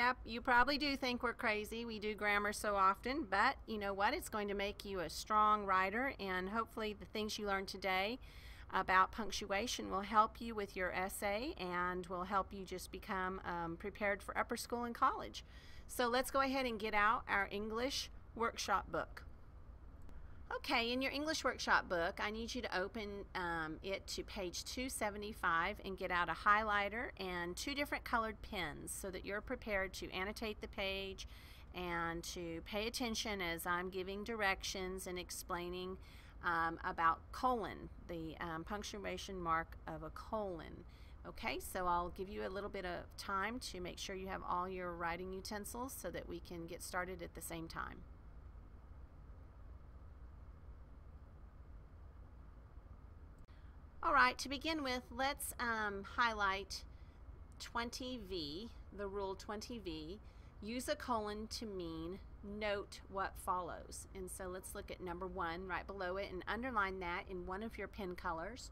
Yep, you probably do think we're crazy. We do grammar so often, but you know what? It's going to make you a strong writer, and hopefully the things you learned today about punctuation will help you with your essay and will help you just become prepared for upper school and college. So let's go ahead and get out our English workshop book. Okay, in your English workshop book, I need you to open it to page 275 and get out a highlighter and 2 different colored pens so that you're prepared to annotate the page and to pay attention as I'm giving directions and explaining about colon, the punctuation mark of a colon. Okay, so I'll give you a little bit of time to make sure you have all your writing utensils so that we can get started at the same time. All right, to begin with, let's highlight 20V, the rule 20V. Use a colon to mean note what follows. And so let's look at number 1 right below it and underline that in one of your pen colors.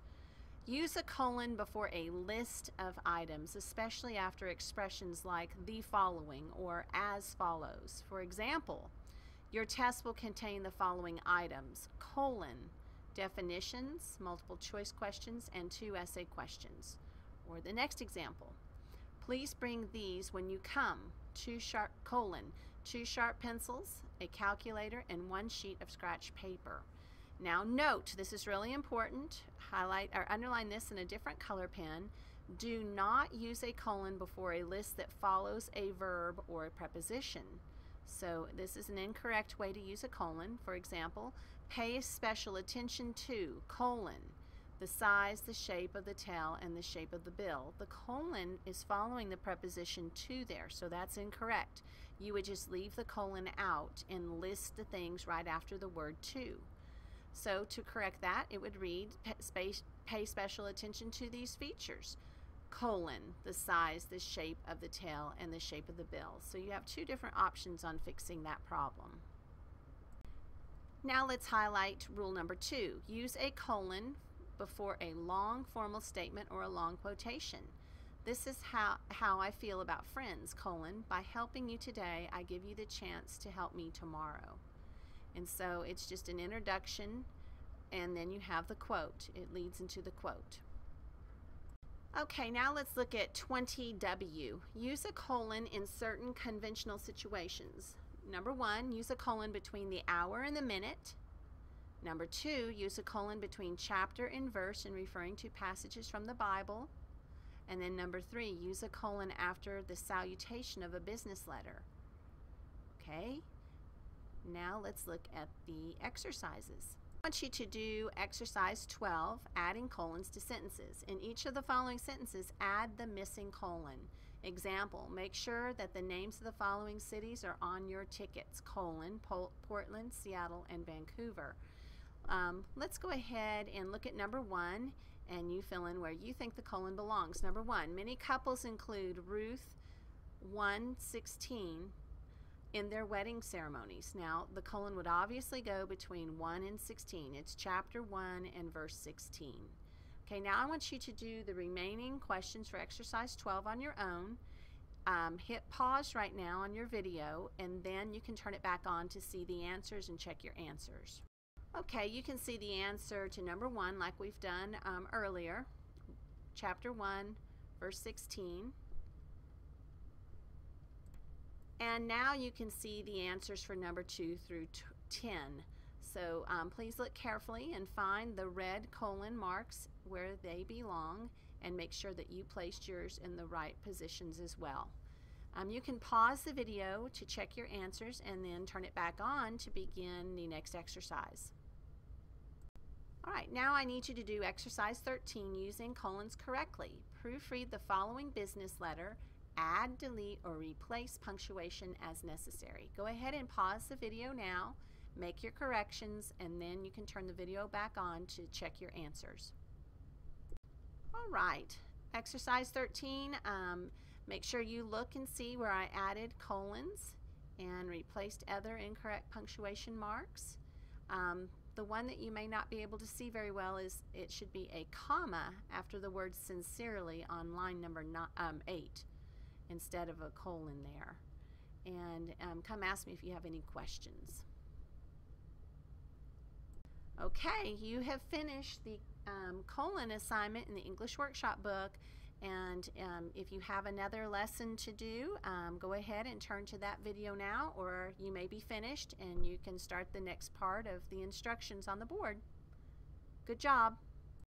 Use a colon before a list of items, especially after expressions like the following or as follows. For example, your test will contain the following items: colon, definitions, multiple choice questions, and 2 essay questions. Or the next example, please bring these when you come: 2 sharp pencils, a calculator, and 1 sheet of scratch paper. Now note, this is really important, highlight or underline this in a different color pen. Do not use a colon before a list that follows a verb or a preposition. So this is an incorrect way to use a colon. For example, pay special attention to, colon, the size, the shape of the tail, and the shape of the bill. The colon is following the preposition to there, so that's incorrect. You would just leave the colon out and list the things right after the word to. So to correct that, it would read, pay special attention to these features: colon, the size, the shape of the tail, and the shape of the bill. So you have 2 different options on fixing that problem. Now let's highlight rule number 2. Use a colon before a long formal statement or a long quotation. This is how I feel about friends, colon, by helping you today, I give you the chance to help me tomorrow. And so it's just an introduction, and then you have the quote. It leads into the quote. Okay, now let's look at 20W. Use a colon in certain conventional situations. Number 1, use a colon between the hour and the minute. Number 2, use a colon between chapter and verse in referring to passages from the Bible. And then number 3, use a colon after the salutation of a business letter. Okay, now let's look at the exercises. I want you to do exercise 12, adding colons to sentences. In each of the following sentences, add the missing colon. Example, make sure that the names of the following cities are on your tickets: colon, Portland, Seattle, and Vancouver. Let's go ahead and look at number 1, and you fill in where you think the colon belongs. Number 1, many couples include Ruth 1:16 in their wedding ceremonies. Now, the colon would obviously go between 1 and 16. It's chapter 1 and verse 16. Okay, now I want you to do the remaining questions for exercise 12 on your own. Hit pause right now on your video, and then you can turn it back on to see the answers and check your answers. Okay, you can see the answer to number 1 like we've done earlier. Chapter 1, verse 16. And now you can see the answers for number 2 through 10. So please look carefully and find the red colon marks where they belong, and make sure that you placed yours in the right positions as well. You can pause the video to check your answers and then turn it back on to begin the next exercise. All right, now I need you to do exercise 13 using colons correctly. Proofread the following business letter. Add, delete, or replace punctuation as necessary. Go ahead and pause the video now, make your corrections, and then you can turn the video back on to check your answers. All right, exercise 13, make sure you look and see where I added colons and replaced other incorrect punctuation marks. The one that you may not be able to see very well is it should be a comma after the word sincerely on line number 8. instead of a colon there. And come ask me if you have any questions. Okay, you have finished the colon assignment in the English Workshop book, and if you have another lesson to do, go ahead and turn to that video now, or you may be finished and you can start the next part of the instructions on the board. Good job.